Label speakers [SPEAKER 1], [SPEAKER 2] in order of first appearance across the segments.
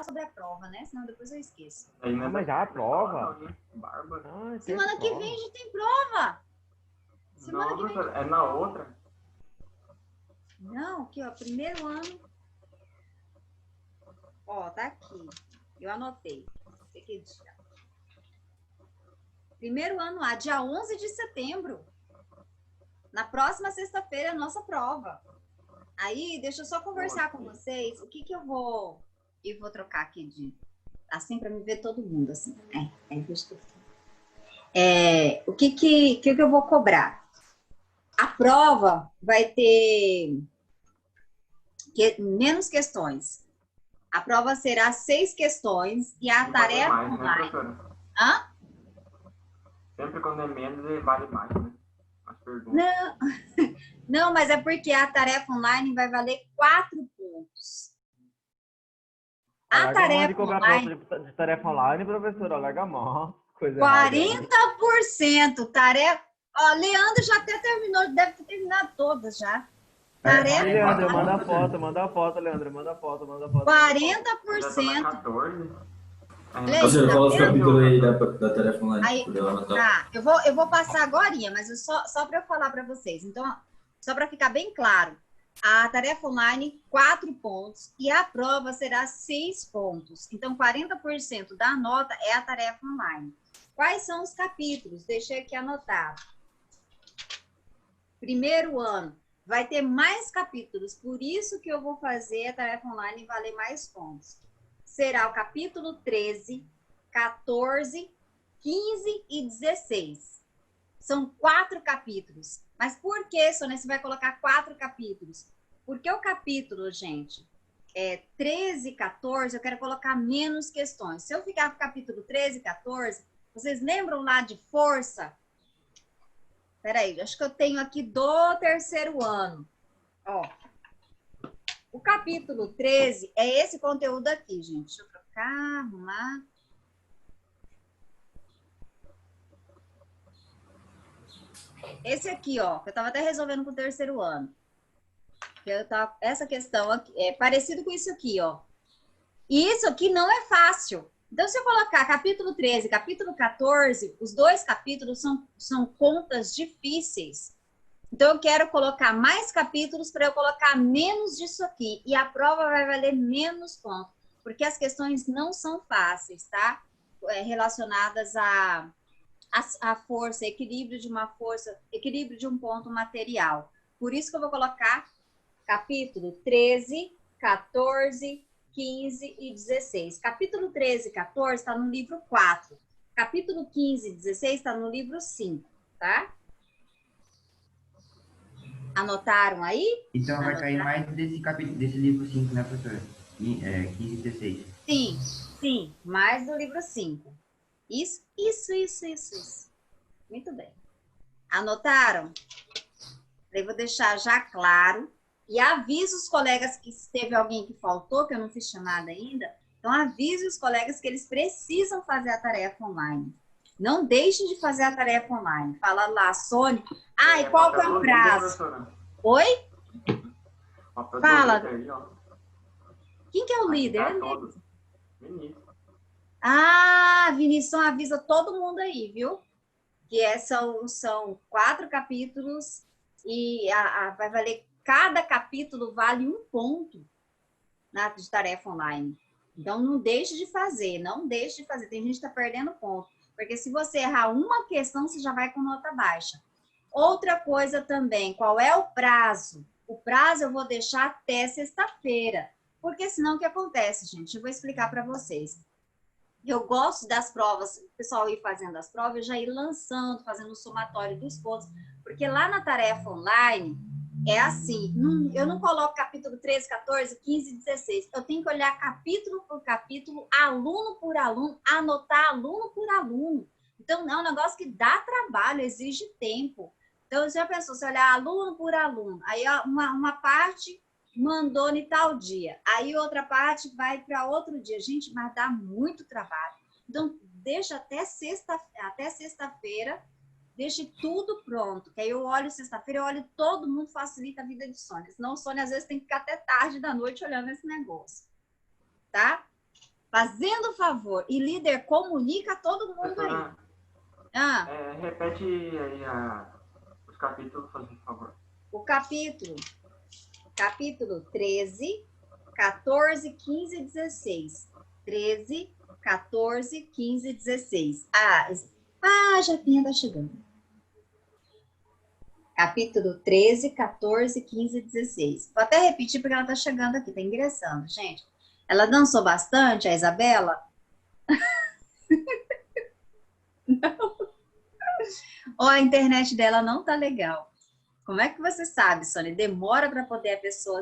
[SPEAKER 1] sobre a prova, né? Senão depois eu esqueço.
[SPEAKER 2] Mas já a prova?
[SPEAKER 1] Semana que vem já tem prova. Semana que vem.
[SPEAKER 3] É na outra?
[SPEAKER 1] Não, aqui, ó, primeiro ano. Ó, tá aqui. Eu anotei. Primeiro ano A, dia 11 de setembro. Na próxima sexta-feira é a nossa prova. Aí, deixa eu só conversar com vocês. O que que eu vou trocar aqui de... Assim, para me ver todo mundo, assim. O que eu vou cobrar? A prova vai ter menos questões. A prova será 6 questões e a tarefa
[SPEAKER 3] mais,
[SPEAKER 1] online...
[SPEAKER 3] Né,
[SPEAKER 1] Hã?
[SPEAKER 3] Sempre quando é menos, vale mais, né? As perguntas.
[SPEAKER 1] Não, não, mas é porque a tarefa online vai valer 4 pontos. A tarefa online...
[SPEAKER 2] De tarefa online, professora, larga a mão.
[SPEAKER 1] 40% tarefa... Ó, Leandro já até terminou, deve ter terminado todas já. Tarefa...
[SPEAKER 2] Leandro, manda a foto, Leandro, manda a foto.
[SPEAKER 1] 40%.
[SPEAKER 4] Professora, fala os capítulos aí da tarefa online.
[SPEAKER 1] Aí, tá, eu vou passar agorinha, mas só para eu falar para vocês. Então, só para ficar bem claro, a tarefa online, 4 pontos, e a prova será 6 pontos. Então, 40% da nota é a tarefa online. Quais são os capítulos? Deixei aqui anotado. Primeiro ano, vai ter mais capítulos, por isso que eu vou fazer a tarefa online valer mais pontos. Será o capítulo 13, 14, 15 e 16. São 4 capítulos. Mas por que, Sônia, você vai colocar 4 capítulos? Porque o capítulo, gente, 13 e 14, eu quero colocar menos questões. Se eu ficar com o capítulo 13 e 14, vocês lembram lá de força? Peraí, acho que eu tenho aqui do terceiro ano. Ó. O capítulo 13 é esse conteúdo aqui, gente. Deixa eu trocar, arrumar. Esse aqui, ó, que eu estava até resolvendo com o terceiro ano. Essa questão aqui, é parecido com isso aqui, ó. E isso aqui não é fácil. Então, se eu colocar capítulo 13, capítulo 14, os dois capítulos são contas difíceis. Então, eu quero colocar mais capítulos para eu colocar menos disso aqui. E a prova vai valer menos pontos. Porque as questões não são fáceis, tá? Relacionadas a força, equilíbrio de uma força, equilíbrio de um ponto material. Por isso que eu vou colocar capítulo 13, 14, 15 e 16. Capítulo 13 e 14 está no livro 4. Capítulo 15 e 16 está no livro 5, tá? Anotaram aí?
[SPEAKER 5] Então vai cair mais desse capítulo, desse livro 5, né, professora? 15 e 16.
[SPEAKER 1] Sim, sim, mais do livro 5. Isso. Muito bem. Anotaram? Eu vou deixar já claro. E aviso os colegas que se teve alguém que faltou, que eu não fiz chamada ainda. Então, avise os colegas que eles precisam fazer a tarefa online. Não deixe de fazer a tarefa online. Fala lá, Sônia. Ah, e qual que é o prazo? Oi? Fala. Quem que é o líder?
[SPEAKER 3] Vinícius.
[SPEAKER 1] Ah, Vinícius, avisa todo mundo aí, viu? Que são 4 capítulos e vai valer, cada capítulo vale 1 ponto de tarefa online. Então, não deixe de fazer, Tem gente que está perdendo ponto. Porque se você errar uma questão, você já vai com nota baixa. Outra coisa também, qual é o prazo? O prazo eu vou deixar até sexta-feira. Porque senão o que acontece, gente? Eu vou explicar para vocês. Eu gosto das provas, o pessoal ir fazendo as provas, eu já ir lançando, fazendo o somatório dos pontos, porque lá na tarefa online, é assim, eu não coloco capítulo 13, 14, 15 e 16, eu tenho que olhar capítulo por capítulo, aluno por aluno, anotar aluno por aluno. Então, é um negócio que dá trabalho, exige tempo. Então, já pensou, se olhar aluno por aluno, aí uma parte mandou em tal dia, aí outra parte vai para outro dia. Gente, mas dá muito trabalho. Então, deixa até sexta-feira, deixe tudo pronto, que aí eu olho sexta-feira, eu olho todo mundo, facilita a vida de Sônia. Senão, Sônia, às vezes, tem que ficar até tarde da noite olhando esse negócio. Tá? Fazendo favor. E líder comunica a todo mundo aí.
[SPEAKER 3] Professora,
[SPEAKER 1] Ah,
[SPEAKER 3] repete aí os capítulos, por favor.
[SPEAKER 1] o capítulo 13, 14, 15 e 16. 13, 14, 15 e 16. A Japinha tá chegando. Capítulo 13, 14, 15 e 16. Vou até repetir porque ela tá chegando aqui, tá ingressando, gente. Ela dançou bastante, a Isabela? Ou a internet dela não tá legal. Como é que você sabe, Sônia? Demora para poder a pessoa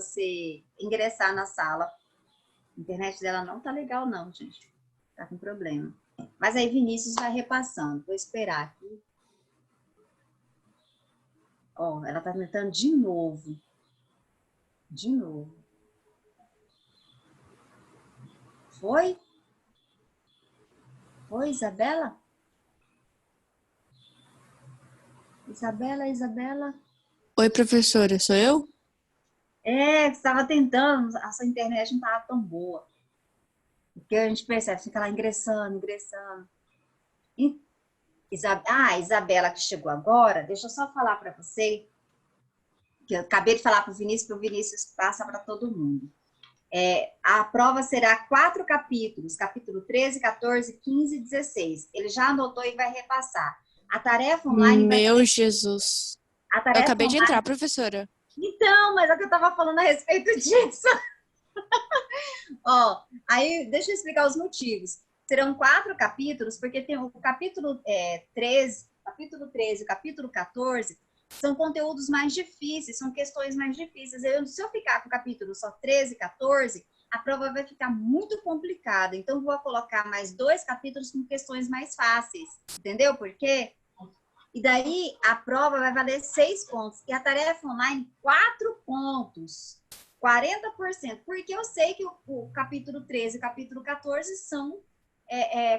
[SPEAKER 1] ingressar na sala. A internet dela não tá legal, não, gente. Tá com problema. Mas aí Vinícius vai repassando. Vou esperar aqui. Ó, ela tá tentando de novo. De novo. Foi? Foi, Isabela? Isabela?
[SPEAKER 6] Oi, professora, sou eu?
[SPEAKER 1] Você estava tentando, a sua internet não estava tão boa. Porque a gente percebe, fica lá ingressando. A Isabela que chegou agora, deixa eu só falar para você, que eu acabei de falar para o Vinícius passa para todo mundo. A prova será 4 capítulos, capítulo 13, 14, 15 e 16. Ele já anotou e vai repassar. A tarefa online...
[SPEAKER 6] Meu Jesus. Eu acabei de entrar, professora.
[SPEAKER 1] Então, mas é o que eu estava falando a respeito disso. Ó, aí deixa eu explicar os motivos. Serão 4 capítulos, porque tem o capítulo 13 e o capítulo 14 são conteúdos mais difíceis, são questões mais difíceis. Se eu ficar com o capítulo só 13 e 14, a prova vai ficar muito complicada. Então, vou colocar mais 2 capítulos com questões mais fáceis. Entendeu por quê? E daí, a prova vai valer 6 pontos. E a tarefa online, 4 pontos. 40%. Porque eu sei que o capítulo 13 e o capítulo 14 são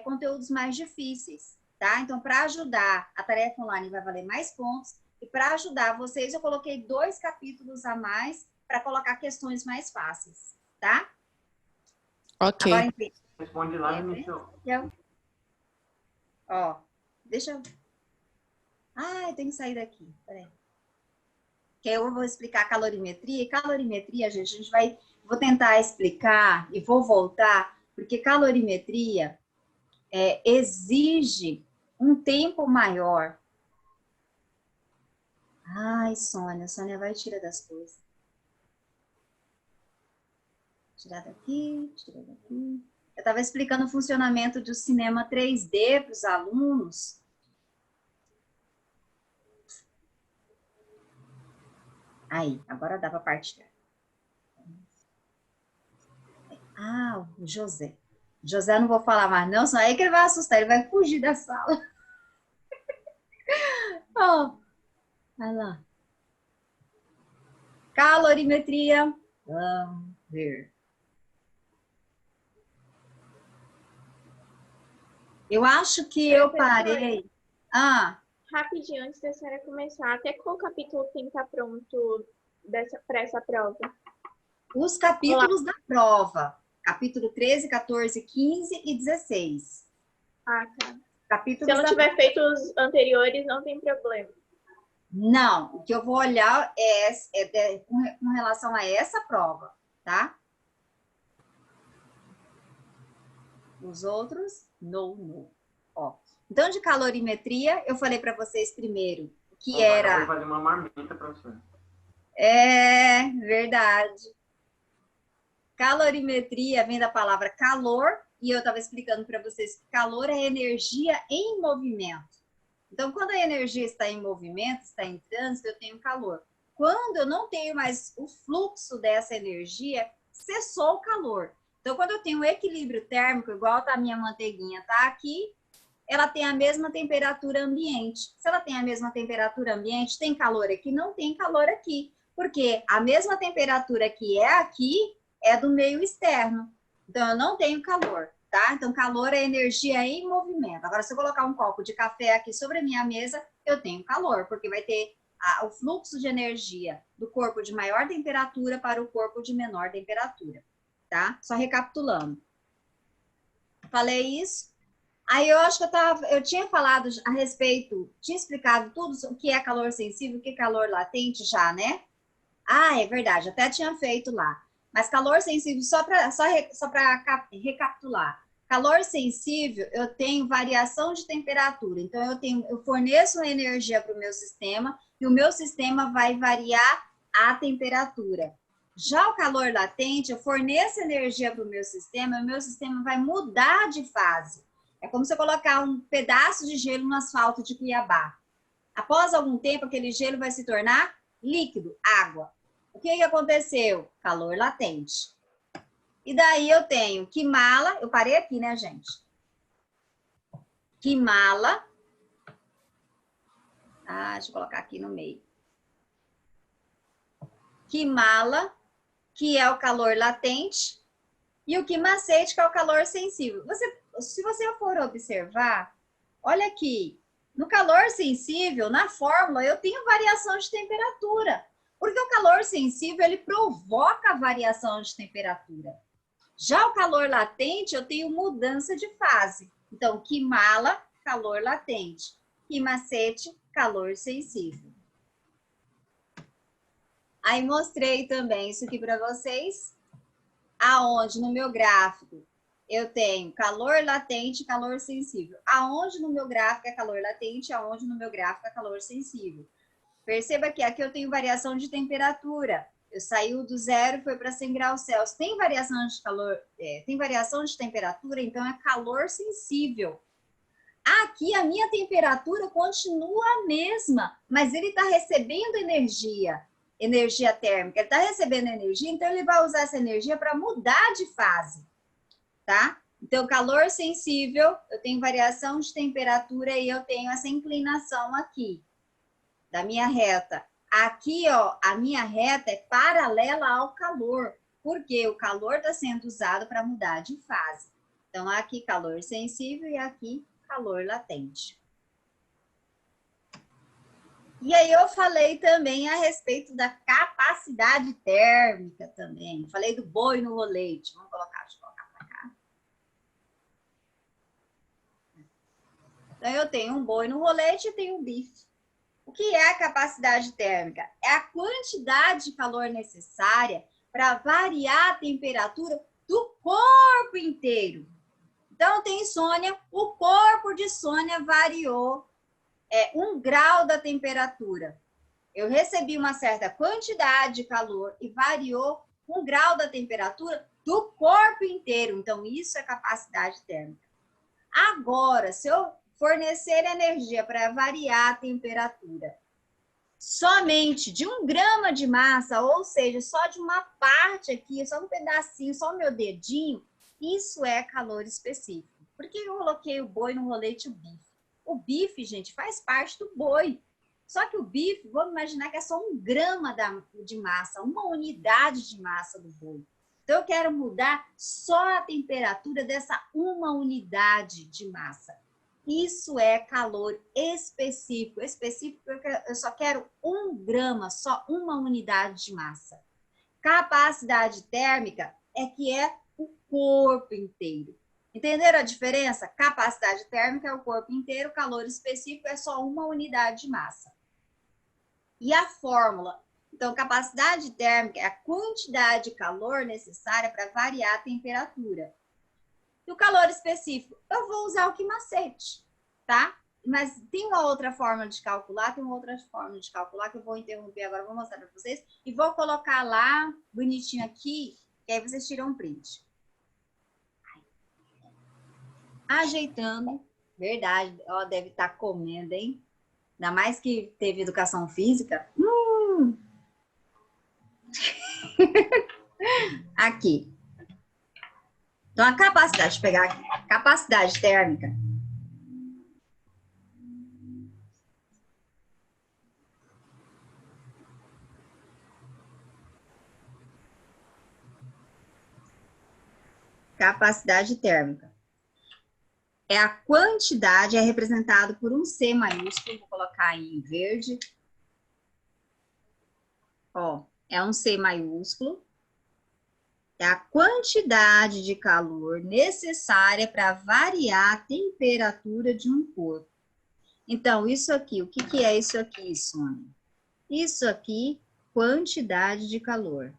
[SPEAKER 1] conteúdos mais difíceis, tá? Então, para ajudar, a tarefa online vai valer mais pontos. E para ajudar vocês, eu coloquei 2 capítulos a mais para colocar questões mais fáceis, tá?
[SPEAKER 6] Ok.
[SPEAKER 1] Agora, enfim.
[SPEAKER 3] Responde lá no início.
[SPEAKER 1] Ó, deixa eu... eu tenho que sair daqui. Peraí. Que eu vou explicar calorimetria. E calorimetria, gente, vou tentar explicar e vou voltar, porque calorimetria exige um tempo maior. Sônia vai tirar das coisas. Tirar daqui. Eu estava explicando o funcionamento do cinema 3D para os alunos. Aí, agora dá para partilhar. O José. José, não vou falar mais não, senão aí que ele vai assustar, ele vai fugir da sala. Vai lá. Calorimetria. Vamos ver. Eu acho que eu parei.
[SPEAKER 7] Rapidinho, antes da senhora começar, até qual capítulo tem que estar pronto para essa prova?
[SPEAKER 1] Os capítulos da prova. Capítulo 13, 14, 15 e 16.
[SPEAKER 7] Tá.
[SPEAKER 1] Capítulos
[SPEAKER 7] Se eu não tiver feito os anteriores, não tem problema.
[SPEAKER 1] Não, o que eu vou olhar com relação a essa prova, tá? Os outros, não. Ó. Então, de calorimetria, eu falei para vocês primeiro que era...
[SPEAKER 3] Vai fazer uma marmita para você.
[SPEAKER 1] É verdade. Calorimetria vem da palavra calor, e eu estava explicando para vocês que calor é energia em movimento. Então, quando a energia está em movimento, está em trânsito, eu tenho calor. Quando eu não tenho mais o fluxo dessa energia, cessou o calor. Então, quando eu tenho um equilíbrio térmico, igual a minha manteiguinha tá aqui, ela tem a mesma temperatura ambiente. Se ela tem a mesma temperatura ambiente, tem calor aqui? Não tem calor aqui. Porque a mesma temperatura que é aqui é do meio externo. Então, eu não tenho calor, tá? Então, calor é energia em movimento. Agora, se eu colocar um copo de café aqui sobre a minha mesa, eu tenho calor, porque vai ter o fluxo de energia do corpo de maior temperatura para o corpo de menor temperatura, tá? Só recapitulando. Falei isso. Aí eu acho que eu tinha falado a respeito, tinha explicado tudo o que é calor sensível, o que é calor latente já, né? Ah, é verdade, até tinha feito lá. Mas calor sensível, só para recapitular. Calor sensível, eu tenho variação de temperatura. Então, eu forneço energia para o meu sistema e o meu sistema vai variar a temperatura. Já o calor latente, eu forneço energia para o meu sistema e o meu sistema vai mudar de fase. É como se eu colocar um pedaço de gelo no asfalto de Cuiabá. Após algum tempo, aquele gelo vai se tornar líquido, água. O que aconteceu? Calor latente. E daí eu tenho Quimala, eu parei aqui, né, gente? Quimala. Deixa eu colocar aqui no meio. Quimala, que é o calor latente, e o quimacete, que é o calor sensível. Se você for observar, olha aqui, no calor sensível, na fórmula, eu tenho variação de temperatura. Porque o calor sensível, ele provoca a variação de temperatura. Já o calor latente, eu tenho mudança de fase. Então, Quimala, calor latente. Quimacete, calor sensível. Aí, mostrei também isso aqui para vocês. Aonde no meu gráfico eu tenho calor latente e calor sensível. Aonde no meu gráfico é calor latente, aonde no meu gráfico é calor sensível. Perceba que aqui eu tenho variação de temperatura. Eu saiu do 0 e foi para 100 graus Celsius. Tem variação de calor, tem variação de temperatura, então é calor sensível. Aqui a minha temperatura continua a mesma, mas ele está recebendo energia térmica. Ele está recebendo energia, então ele vai usar essa energia para mudar de fase, tá? Então, calor sensível, eu tenho variação de temperatura e eu tenho essa inclinação aqui da minha reta. Aqui, ó, a minha reta é paralela ao calor, porque o calor está sendo usado para mudar de fase. Então, aqui calor sensível e aqui calor latente. E aí eu falei também a respeito da capacidade térmica também. Falei do boi no rolete. Vamos colocar, deixa eu colocar para cá. Então, eu tenho um boi no rolete e tenho um bife. O que é a capacidade térmica? É a quantidade de calor necessária para variar a temperatura do corpo inteiro. Então, tem Sônia, o corpo de Sônia variou 1 grau da temperatura. Eu recebi uma certa quantidade de calor e variou 1 grau da temperatura do corpo inteiro. Então, isso é capacidade térmica. Agora, se eu fornecer energia para variar a temperatura somente de 1 grama de massa, ou seja, só de uma parte aqui, só um pedacinho, só o meu dedinho, isso é calor específico. Por que eu coloquei o boi no rolete e o bife? O bife, gente, faz parte do boi. Só que o bife, vamos imaginar que é só 1 grama de massa, uma unidade de massa do boi. Então, eu quero mudar só a temperatura dessa uma unidade de massa. Isso é calor específico. Específico porque eu só quero 1 grama, só uma unidade de massa. Capacidade térmica é que é o corpo inteiro. Entenderam a diferença? Capacidade térmica é o corpo inteiro, calor específico é só uma unidade de massa. E a fórmula? Então, capacidade térmica é a quantidade de calor necessária para variar a temperatura. E o calor específico? Eu vou usar o quimacete, tá? Mas tem uma outra forma de calcular, que eu vou interromper agora, vou mostrar para vocês. E vou colocar lá, bonitinho aqui, que aí vocês tiram um print. Ajeitando, verdade, ó, deve estar comendo, hein? Ainda mais que teve educação física. Aqui. Então, a capacidade de pegar aqui, capacidade térmica. Capacidade térmica. É a quantidade, é representado por um C maiúsculo, vou colocar aí em verde. Ó, é um C maiúsculo. É a quantidade de calor necessária para variar a temperatura de um corpo. Então, isso aqui, o que que é isso aqui, Sônia? Isso aqui, quantidade de calor.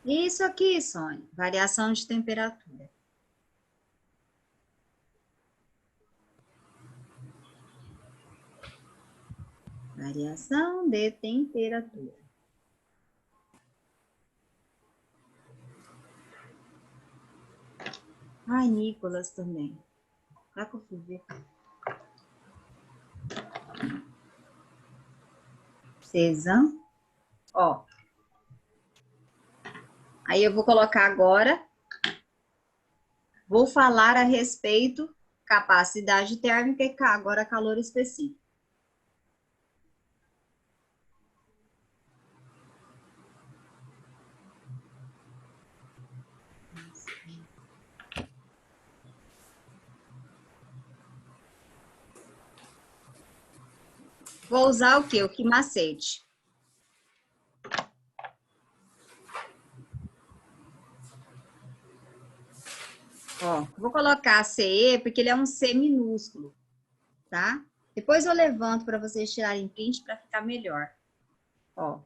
[SPEAKER 1] Isso aqui, Sônia, variação de temperatura. Variação de temperatura. Ai, Nicolas também. Será que eu fui ver? Cezanne. Ó. Aí eu vou colocar agora. Vou falar a respeito capacidade térmica e agora calor específico. Vou usar o quê? O que macete. Ó, vou colocar CE porque ele é um C minúsculo, tá? Depois eu levanto para vocês tirarem print para ficar melhor. Ó,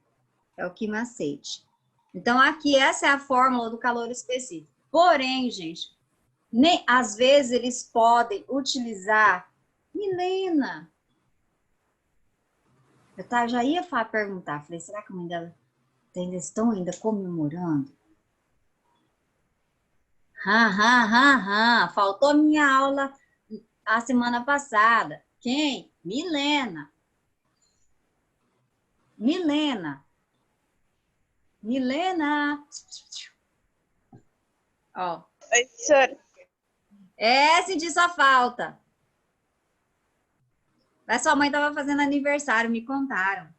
[SPEAKER 1] é o que macete. Então, aqui, essa é a fórmula do calor específico. Porém, gente, nem, às vezes eles podem utilizar Milena. Já ia perguntar, falei, será que a mãe dela ainda estão comemorando? Faltou minha aula a semana passada. Quem? Milena. Milena. Milena. Ó.
[SPEAKER 7] Oi, senhora.
[SPEAKER 1] Senti sua falta. Mas sua mãe estava fazendo aniversário, me contaram.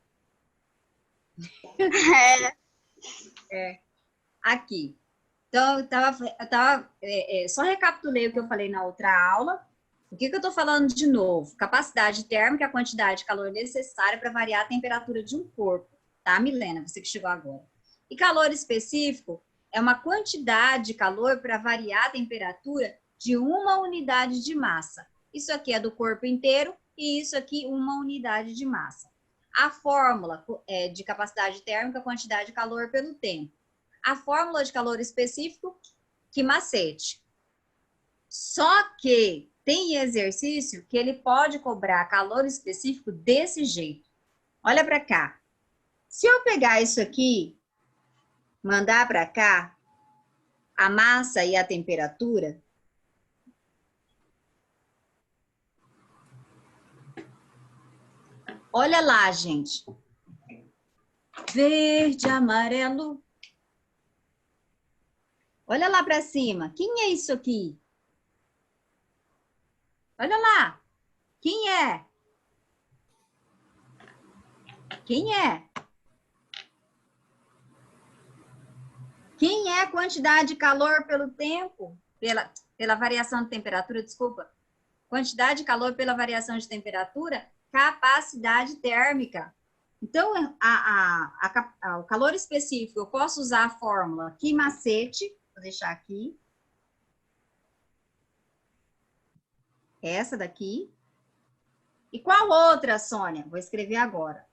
[SPEAKER 1] Aqui. Então, só recapitulei o que eu falei na outra aula. O que eu estou falando de novo? Capacidade térmica, a quantidade de calor necessária para variar a temperatura de um corpo. Tá, Milena? Você que chegou agora. E calor específico é uma quantidade de calor para variar a temperatura de uma unidade de massa. Isso aqui é do corpo inteiro e isso aqui uma unidade de massa. A fórmula de capacidade térmica, quantidade de calor pelo tempo. A fórmula de calor específico, que macete. Só que tem exercício que ele pode cobrar calor específico desse jeito. Olha para cá. Se eu pegar isso aqui, mandar para cá, a massa e a temperatura, olha lá, gente. Verde, amarelo. Olha lá para cima. Quem é isso aqui? Olha lá. Quem é? Quem é? Quem é a quantidade de calor pelo tempo? Pela variação de temperatura, desculpa. Quantidade de calor pela variação de temperatura, capacidade térmica. Então, o calor específico, eu posso usar a fórmula que macete, vou deixar aqui. Essa daqui. E qual outra, Sônia? Vou escrever agora.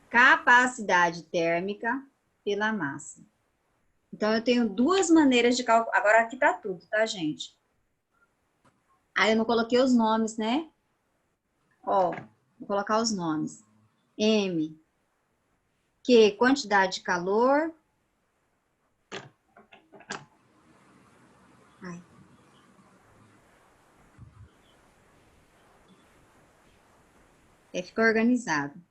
[SPEAKER 1] Capacidade térmica pela massa. Então, eu tenho duas maneiras de calcular. Agora, aqui tá tudo, tá, gente? Aí, eu não coloquei os nomes, né? Ó, vou colocar os nomes. M, Q, quantidade de calor. Ai. Ficou organizado.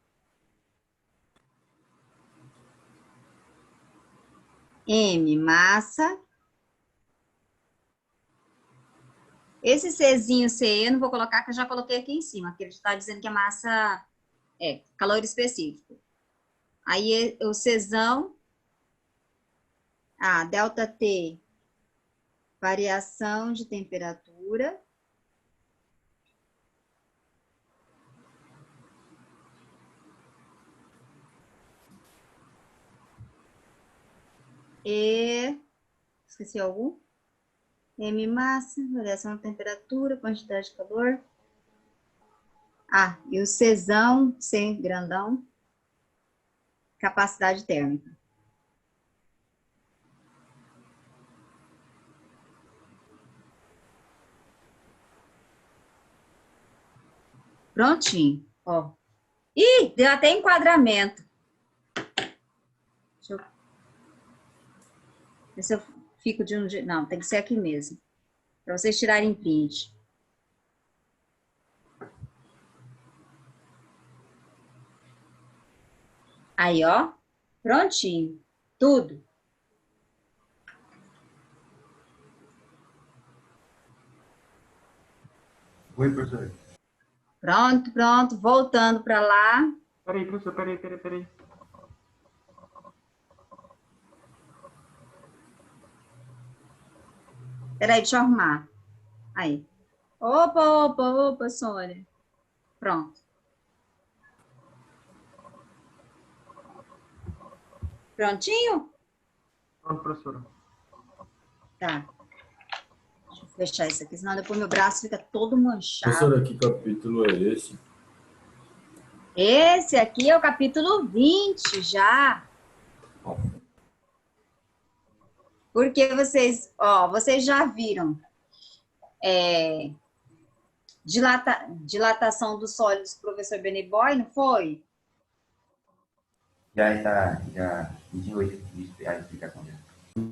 [SPEAKER 1] M, massa. Esse Czinho, CE, eu não vou colocar, que eu já coloquei aqui em cima, porque ele está dizendo que a massa é calor específico. Aí, o Czão Delta T, variação de temperatura. E, esqueci algum? M massa, variação de temperatura, quantidade de calor. E o Czão, C grandão, capacidade térmica. Prontinho, ó. Ih, deu até enquadramento. Deixa eu ver se eu fico de um jeito. Não, tem que ser aqui mesmo. Para vocês tirarem print. Aí, ó. Prontinho. Tudo.
[SPEAKER 5] Oi, professor.
[SPEAKER 1] Pronto, pronto. Voltando para lá.
[SPEAKER 3] Peraí, professor, peraí.
[SPEAKER 1] Peraí, deixa eu arrumar. Aí. Opa, Sônia. Pronto. Prontinho?
[SPEAKER 3] Pronto, professora.
[SPEAKER 1] Tá. Deixa eu fechar isso aqui, senão depois meu braço fica todo manchado.
[SPEAKER 4] Professora, que capítulo é esse?
[SPEAKER 1] Esse aqui é o capítulo 20 já. Porque vocês já viram dilatação dos sólidos do professor Beneboy, não foi?
[SPEAKER 5] Já enviou a explicação dela.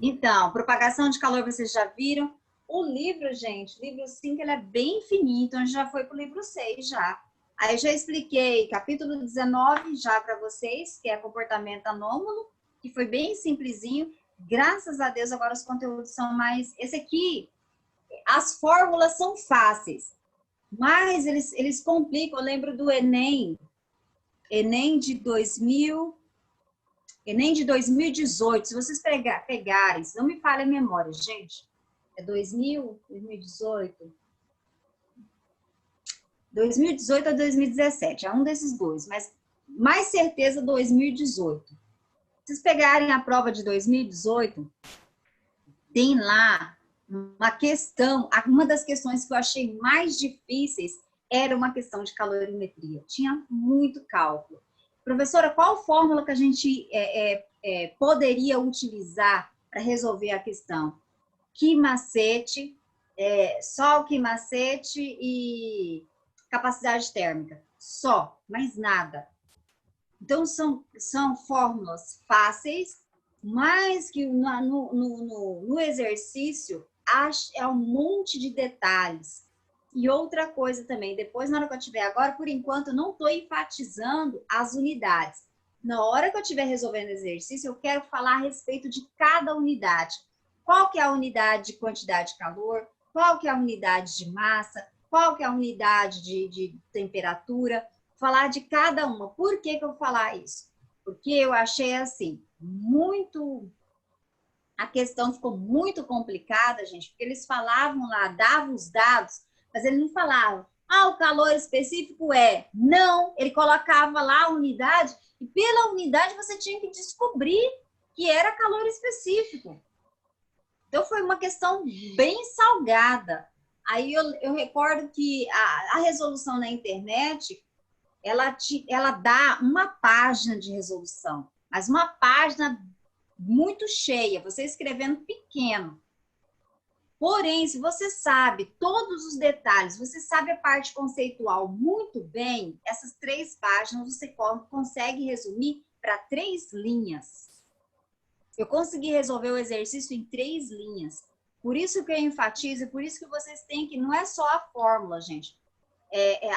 [SPEAKER 1] Então, propagação de calor vocês já viram. O livro, gente, o livro 5, ele é bem fininho, então a gente já foi para o livro 6 já. Aí eu já expliquei capítulo 19 já para vocês, que é comportamento anômalo, que foi bem simplesinho. Graças a Deus, agora os conteúdos são mais... Esse aqui, as fórmulas são fáceis, mas eles complicam. Eu lembro do Enem de 2018. Se vocês pegarem, se não me falha a memória, gente, é 2018? 2018 ou 2017, é um desses dois, mas mais certeza 2018. Se vocês pegarem a prova de 2018, tem lá uma questão, uma das questões que eu achei mais difíceis era uma questão de calorimetria. Tinha muito cálculo. Professora, qual fórmula que a gente poderia utilizar para resolver a questão? Quimacete, Sol, quimacete e capacidade térmica. Só, mais nada. Então, são fórmulas fáceis, mas que no exercício é um monte de detalhes. E outra coisa também, depois, na hora que eu tiver agora, por enquanto, eu não estou enfatizando as unidades. Na hora que eu estiver resolvendo exercício, eu quero falar a respeito de cada unidade. Qual que é a unidade de quantidade de calor? Qual que é a unidade de massa? Qual que é a unidade de temperatura? Falar de cada uma. Por que eu vou falar isso? Porque eu achei assim, a questão ficou muito complicada, gente, porque eles falavam lá, davam os dados, mas ele não falava, o calor específico Não, ele colocava lá a unidade, e pela unidade você tinha que descobrir que era calor específico. Então, foi uma questão bem salgada. Aí eu recordo que a resolução na internet, ela dá uma página de resolução, mas uma página muito cheia, você escrevendo pequeno. Porém, se você sabe todos os detalhes, você sabe a parte conceitual muito bem, essas 3 páginas você consegue resumir para 3 linhas. Eu consegui resolver o exercício em 3 linhas. Por isso que eu enfatizo, por isso que vocês têm que... Não é só a fórmula, gente.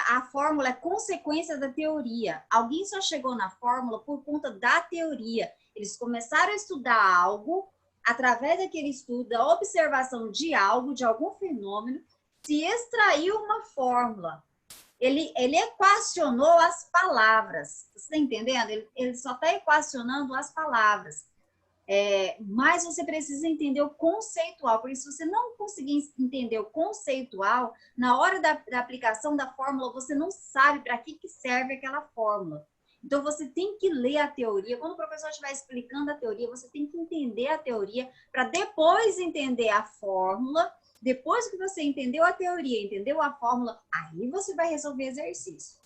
[SPEAKER 1] A fórmula é consequência da teoria. Alguém só chegou na fórmula por conta da teoria. Eles começaram a estudar algo, através daquele estudo, da observação de algo, de algum fenômeno, se extraiu uma fórmula. Ele equacionou as palavras. Você está entendendo? Ele só está equacionando as palavras. Mas você precisa entender o conceitual, porque se você não conseguir entender o conceitual, na hora da aplicação da fórmula, você não sabe para que serve aquela fórmula. Então, você tem que ler a teoria. Quando o professor estiver explicando a teoria, você tem que entender a teoria para depois entender a fórmula. Depois que você entendeu a teoria, entendeu a fórmula, aí você vai resolver exercício.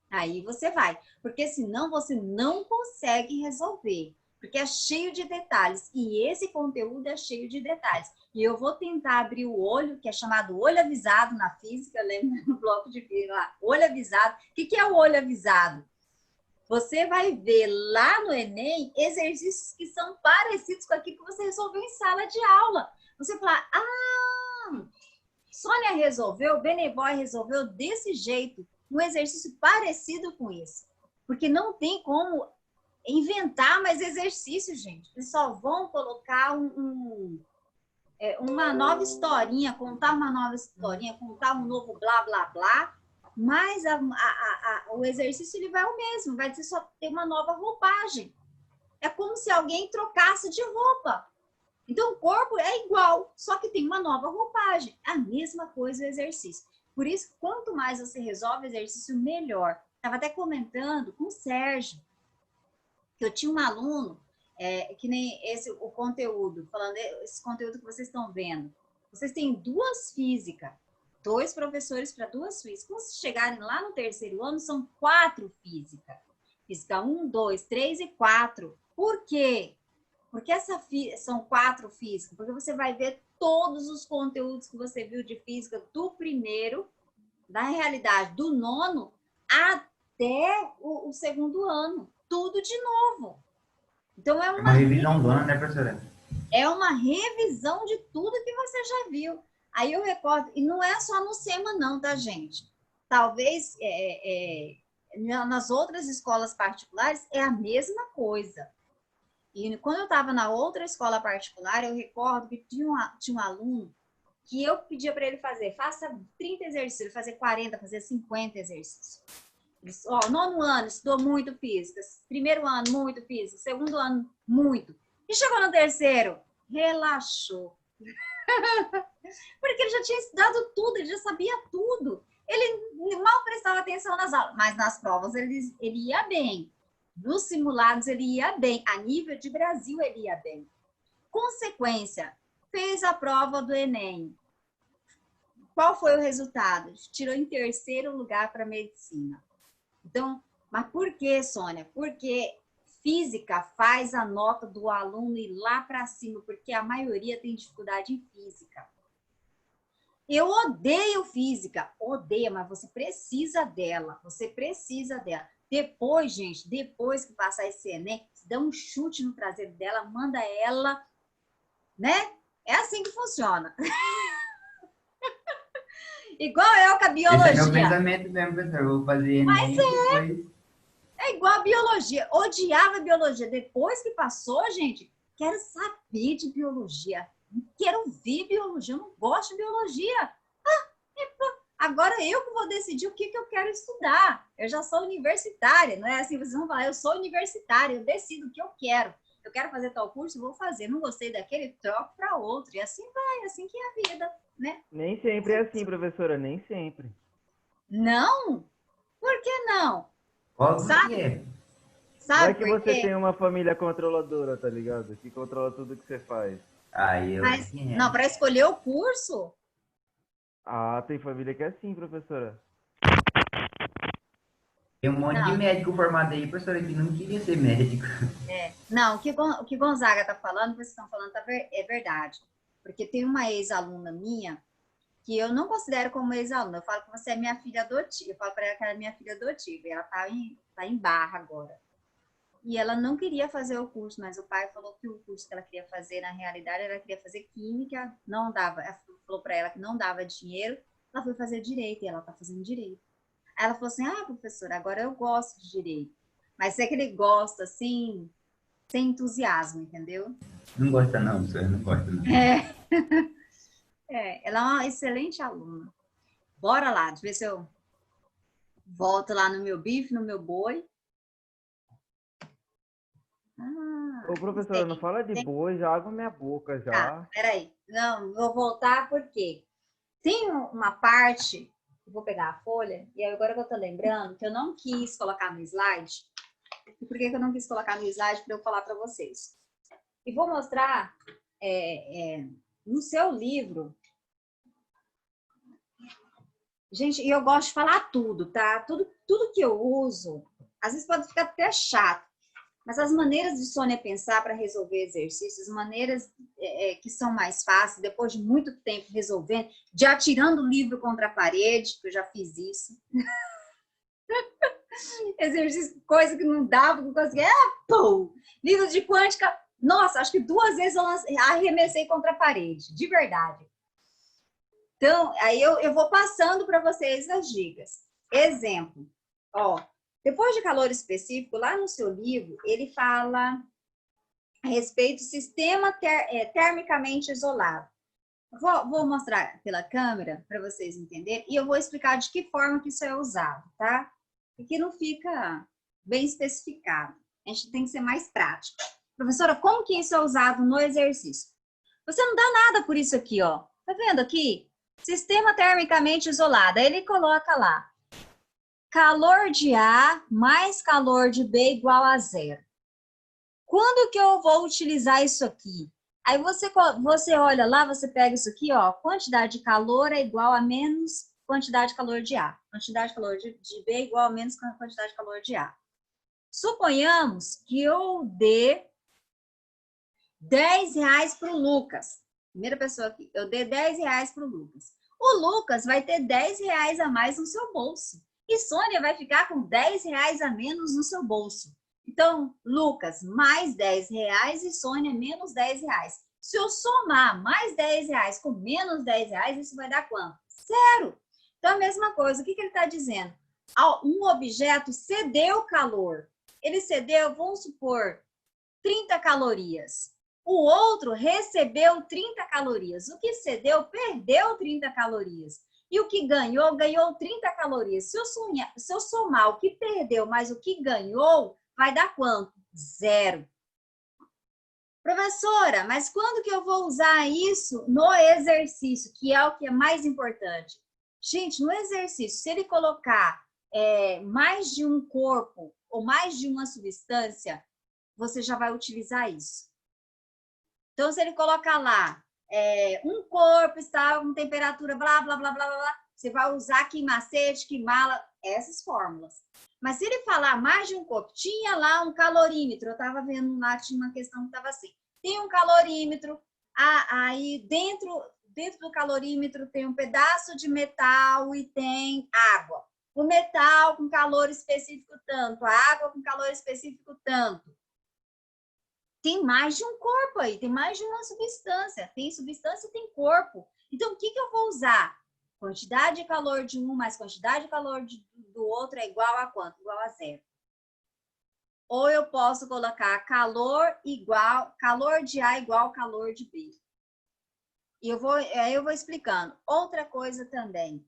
[SPEAKER 1] Aí você vai. Porque senão você não consegue resolver. Porque é cheio de detalhes. E esse conteúdo é cheio de detalhes. E eu vou tentar abrir o olho, que é chamado olho avisado na física. Eu lembro no bloco de física lá. Olho avisado. O que é o olho avisado? Você vai ver lá no Enem exercícios que são parecidos com aquilo que você resolveu em sala de aula. Você fala, Sônia resolveu, Beneboy resolveu desse jeito, um exercício parecido com isso. Porque não tem como inventar mais exercícios, gente. Eles só vão colocar uma nova historinha, contar uma nova historinha, contar um novo blá, blá, blá. Mas o exercício ele vai o mesmo, vai ser só ter uma nova roupagem. É como se alguém trocasse de roupa. Então, o corpo é igual, só que tem uma nova roupagem. A mesma coisa o exercício. Por isso, quanto mais você resolve o exercício, melhor. Estava até comentando com o Sérgio, que eu tinha um aluno, que nem o conteúdo, falando esse conteúdo que vocês estão vendo. Vocês têm 2 físicas. 2 professores para 2 físicas. Quando vocês chegarem lá no 3º ano, são 4 físicas. Física 1, 2, 3 e 4. Por quê? Porque são 4 físicas. Porque você vai ver todos os conteúdos que você viu de física do primeiro, da realidade, do 9º, até o 2º ano. Tudo de novo. Então, é uma
[SPEAKER 5] revisão do ano, né, professora?
[SPEAKER 1] É uma revisão de tudo que você já viu. Aí eu recordo, e não é só no SEMA não, tá, gente? Talvez nas outras escolas particulares é a mesma coisa. E quando eu estava na outra escola particular, eu recordo que tinha um aluno que eu pedia para ele faça 30 exercícios, ele fazia 40, fazia 50 exercícios. Nono ano, estudou muito física, 1º ano, muito física, 2º ano, muito. E chegou no 3º, relaxou. Porque ele já tinha estudado tudo, ele já sabia tudo. Ele mal prestava atenção nas aulas, mas nas provas ele ia bem. Nos simulados ele ia bem. A nível de Brasil ele ia bem. Consequência, fez a prova do Enem. Qual foi o resultado? Tirou em 3º lugar para medicina. Então, mas por que, Sônia? Porque física faz a nota do aluno ir lá para cima, porque a maioria tem dificuldade em física. Eu odeio física, odeio, mas você precisa dela, Depois, gente, depois que passar esse Enem, dá um chute no traseiro dela, manda ela, né? É assim que funciona. Igual eu com a biologia.
[SPEAKER 5] Esse é meu pensamento mesmo, professor. Eu vou fazer Enem depois.
[SPEAKER 1] É igual a biologia. Odiava a biologia. Depois que passou, gente, quero saber de biologia. Não quero ver biologia. Eu não gosto de biologia. Agora eu que vou decidir o que eu quero estudar. Eu já sou universitária, não é assim? Vocês vão falar, eu sou universitária, eu decido o que eu quero. Eu quero fazer tal curso, vou fazer. Não gostei daquele, troco para outro. E assim vai, assim que é a vida, né?
[SPEAKER 2] Nem sempre é assim, professora, nem sempre.
[SPEAKER 1] Não? Por que não?
[SPEAKER 5] Óbvio que é.
[SPEAKER 1] Sabe
[SPEAKER 2] Vai que
[SPEAKER 1] por
[SPEAKER 2] você
[SPEAKER 1] quê?
[SPEAKER 2] tem uma família controladora, tá ligado? Que controla tudo que você faz.
[SPEAKER 1] Mas, não, para escolher o curso?
[SPEAKER 2] Ah, tem família que é assim, professora.
[SPEAKER 5] Tem um monte de médico formado aí, professora, que não queria ser médico.
[SPEAKER 1] Não, o que Gonzaga tá falando, vocês estão falando, é verdade. Porque tem uma ex-aluna minha que eu não considero como ex-aluna. Eu falo que você é minha filha adotiva. Eu falo para ela que ela é minha filha adotiva. E ela tá em Barra agora. E ela não queria fazer o curso, mas o pai falou que o curso que ela queria fazer, na realidade, ela queria fazer química, não dava. Ela falou para ela que não dava dinheiro, ela foi fazer direito, e ela tá fazendo direito. Aí ela falou assim, professora, agora eu gosto de direito. Mas é que ele gosta, assim, sem entusiasmo, entendeu?
[SPEAKER 5] Não gosta não, professora, não gosta não.
[SPEAKER 1] Ela é uma excelente aluna. Bora lá, deixa eu ver se eu volto lá no meu bife, no meu boi.
[SPEAKER 2] Ô, professora, não fala de boa, já água minha boca já.
[SPEAKER 1] Tá, peraí. Não, vou voltar porque tem uma parte, eu vou pegar a folha, e agora que eu tô lembrando, que eu não quis colocar no slide. E por que eu não quis colocar no slide? Para eu falar para vocês. E vou mostrar no seu livro. Gente, e eu gosto de falar tudo, tá? Tudo que eu uso, às vezes pode ficar até chato, mas as maneiras de Sônia pensar para resolver exercícios, maneiras que são mais fáceis, depois de muito tempo resolvendo, de atirando o livro contra a parede, que eu já fiz isso. Exercício, coisa que não dava, que não conseguia. Pum! Livro de quântica, nossa, acho que 2 vezes eu arremessei contra a parede, de verdade. Então, aí eu vou passando para vocês as dicas. Exemplo, ó, depois de calor específico, lá no seu livro, ele fala a respeito do sistema termicamente isolado. Vou mostrar pela câmera para vocês entenderem e eu vou explicar de que forma que isso é usado, tá? Porque não fica bem especificado. A gente tem que ser mais prático. Professora, como que isso é usado no exercício? Você não dá nada por isso aqui, ó. Tá vendo aqui? Sistema termicamente isolado. Aí ele coloca lá. Calor de A mais calor de B igual a 0. Quando que eu vou utilizar isso aqui? Aí você olha lá, você pega isso aqui, ó. Quantidade de calor é igual a menos quantidade de calor de A. Quantidade de calor de B é igual a menos quantidade de calor de A. Suponhamos que eu dê R$10 para o Lucas. Primeira pessoa aqui. Eu dei R$10 para o Lucas. O Lucas vai ter R$10 a mais no seu bolso. E Sônia vai ficar com R$10 a menos no seu bolso. Então, Lucas mais R$10 e Sônia menos R$10. Se eu somar mais R$10 com menos R$10, isso vai dar quanto? 0. Então, a mesma coisa. O que ele está dizendo? Um objeto cedeu calor. Ele cedeu, vamos supor, 30 calorias. O outro recebeu 30 calorias. O que cedeu, perdeu 30 calorias. E o que ganhou, ganhou 30 calorias. Se eu somar o que perdeu mais o que ganhou, vai dar quanto? 0. Professora, mas quando que eu vou usar isso no exercício, que é o que é mais importante? Gente, no exercício, se ele colocar mais de um corpo ou mais de uma substância, você já vai utilizar isso. Então, se ele colocar lá, um corpo está com temperatura blá, blá, blá, blá, blá, você vai usar que macete, que mala, essas fórmulas. Mas se ele falar mais de um corpo, tinha lá um calorímetro, eu estava vendo lá, tinha uma questão que estava assim, tem um calorímetro, aí dentro do calorímetro tem um pedaço de metal e tem água. O metal com calor específico tanto, a água com calor específico tanto. Tem mais de um corpo aí, tem mais de uma substância. Tem substância e tem corpo. Então, o que eu vou usar? Quantidade de calor de um mais quantidade de calor do outro é igual a quanto? Igual a 0. Ou eu posso colocar calor de A igual calor de B. E eu vou explicando. Outra coisa também.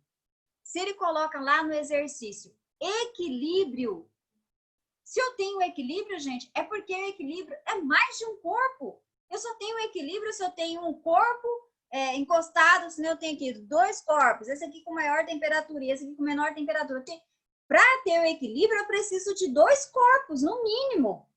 [SPEAKER 1] Se ele coloca lá no exercício equilíbrio, se eu tenho equilíbrio, gente, é porque o equilíbrio é mais de um corpo. Eu só tenho equilíbrio se eu tenho um corpo encostado, se eu tenho aqui 2 corpos, esse aqui com maior temperatura e esse aqui com menor temperatura. Para ter o equilíbrio, eu preciso de 2 corpos, no mínimo.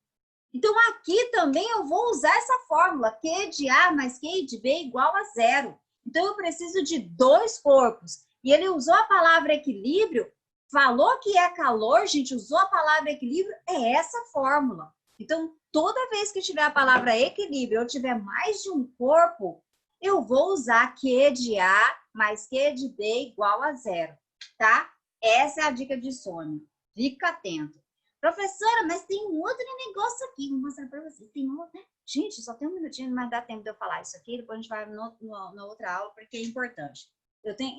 [SPEAKER 1] Então, aqui também eu vou usar essa fórmula, Q de A mais Q de B igual a 0. Então, eu preciso de 2 corpos. E ele usou a palavra equilíbrio, falou que é calor, gente, usou a palavra equilíbrio, é essa fórmula. Então, toda vez que tiver a palavra equilíbrio ou tiver mais de um corpo, eu vou usar Q de A mais Q de B igual a 0, tá? Essa é a dica de Sônia. Fica atento. Professora, mas tem um outro negócio aqui, vou mostrar para vocês. Tem outro... Gente, só tem um minutinho, mas dá tempo de eu falar isso aqui, depois a gente vai na outra aula, porque é importante.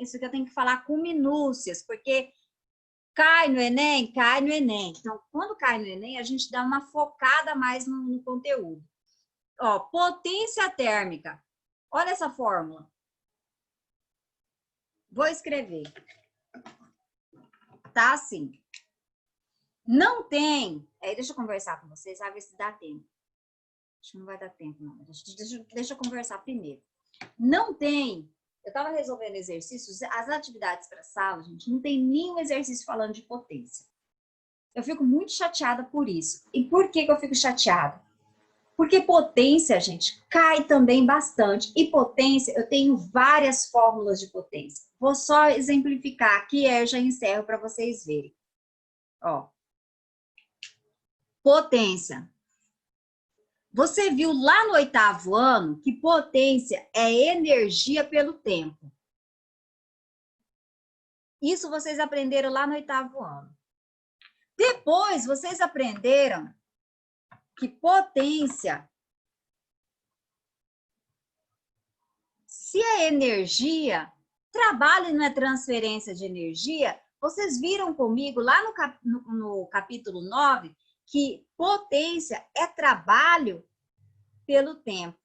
[SPEAKER 1] Isso aqui eu tenho que falar com minúcias, porque cai no Enem, cai no Enem. Então, quando cai no Enem, a gente dá uma focada mais no conteúdo. Ó, potência térmica. Olha essa fórmula. Vou escrever. Tá assim. Não tem... deixa eu conversar com vocês, vai ver se dá tempo. Acho que não vai dar tempo, não. Deixa eu conversar primeiro. Não tem... Eu estava resolvendo exercícios, as atividades para a sala, gente, não tem nenhum exercício falando de potência. Eu fico muito chateada por isso. E por que eu fico chateada? Porque potência, gente, cai também bastante. E potência, eu tenho várias fórmulas de potência. Vou só exemplificar aqui e eu já encerro para vocês verem. Ó. Potência. Você viu lá no 8º ano que potência é energia pelo tempo. Isso vocês aprenderam lá no 8º ano. Depois, vocês aprenderam que potência, se é energia, trabalho não é transferência de energia. Vocês viram comigo lá no capítulo 9 que potência é trabalho pelo tempo.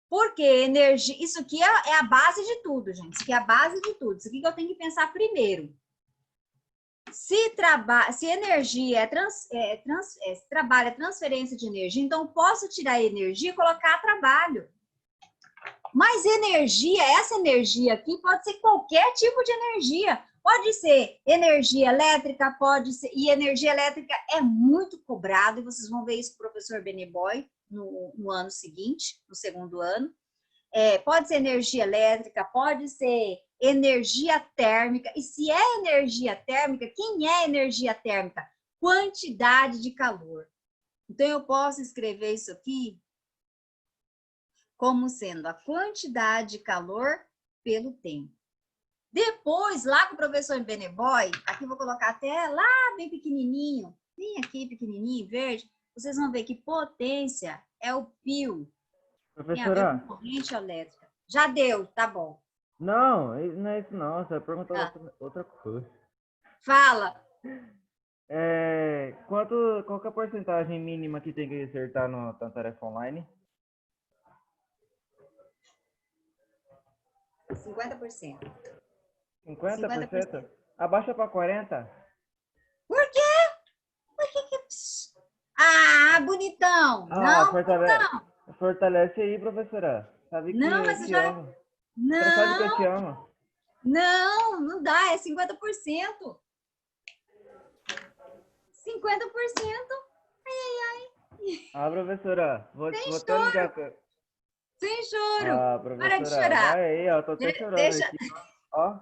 [SPEAKER 1] Porque energia, isso aqui é a base de tudo, gente. Isso aqui é a base de tudo. Isso aqui que eu tenho que pensar primeiro. Se energia se trabalho é transferência de energia, então eu posso tirar energia e colocar trabalho. Mas energia, essa energia aqui pode ser qualquer tipo de energia. Pode ser energia elétrica, pode ser... E energia elétrica é muito cobrado, e vocês vão ver isso com o professor Beneboy no ano seguinte, no 2º ano. Pode ser energia elétrica, pode ser energia térmica. E se é energia térmica, quem é energia térmica? Quantidade de calor. Então, eu posso escrever isso aqui como sendo a quantidade de calor pelo tempo. Depois, lá com o professor Beneboy, aqui eu vou colocar até lá bem pequenininho, bem aqui pequenininho, verde, vocês vão ver que potência é o pio. Tem a ver com corrente elétrica. Já deu, tá bom.
[SPEAKER 2] Não, não é isso não. Você vai perguntar outra coisa.
[SPEAKER 1] Fala.
[SPEAKER 2] Qual que é a porcentagem mínima que tem que acertar na tarefa online?
[SPEAKER 1] 50%.
[SPEAKER 2] 50%? Abaixa para 40%.
[SPEAKER 1] Por quê? Ah, bonitão. Não,
[SPEAKER 2] Fortalece aí, professora. Sabe que
[SPEAKER 1] não, mas
[SPEAKER 2] eu
[SPEAKER 1] você
[SPEAKER 2] te
[SPEAKER 1] já...
[SPEAKER 2] amo.
[SPEAKER 1] Não,
[SPEAKER 2] Você sabe que eu te amo.
[SPEAKER 1] não dá, é 50%. 50%.
[SPEAKER 2] Ah, professora, vou até ligar.
[SPEAKER 1] Sem choro.
[SPEAKER 2] Ah,
[SPEAKER 1] Para de
[SPEAKER 2] professora,
[SPEAKER 1] chorar.
[SPEAKER 2] vai aí, ó. Tô até chorando
[SPEAKER 1] Deixa...
[SPEAKER 2] aqui. Ó.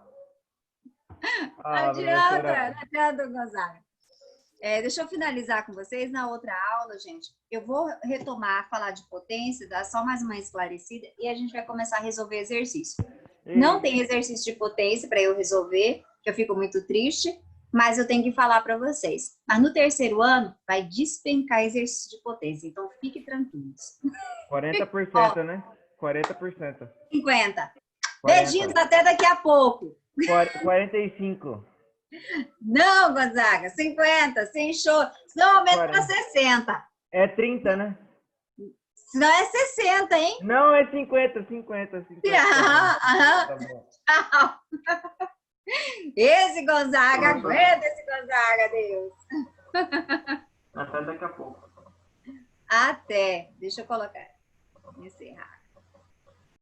[SPEAKER 1] Não
[SPEAKER 2] Professora.
[SPEAKER 1] adianta, Gonzaga. Deixa eu finalizar com vocês. Na outra aula, gente, eu vou retomar, falar de potência, dar só mais uma esclarecida, e a gente vai começar a resolver exercício. Não tem exercício de potência para eu resolver, que eu fico muito triste, mas eu tenho que falar para vocês. Mas no 3º ano, vai despencar exercício de potência, então fiquem tranquilos.
[SPEAKER 2] 40%, né? 40%.
[SPEAKER 1] 50%. Beijinhos até daqui a pouco.
[SPEAKER 2] 45%.
[SPEAKER 1] Não, Gonzaga, 50%, sem choro. Senão aumenta para 60%.
[SPEAKER 2] É 30%, né?
[SPEAKER 1] Senão é 60%, hein?
[SPEAKER 2] Não, é 50%. Tá bom.
[SPEAKER 1] Tchau. Esse Gonzaga, aguenta esse Gonzaga, Deus.
[SPEAKER 3] Até daqui a pouco.
[SPEAKER 1] Até. Deixa eu colocar. Encerrar.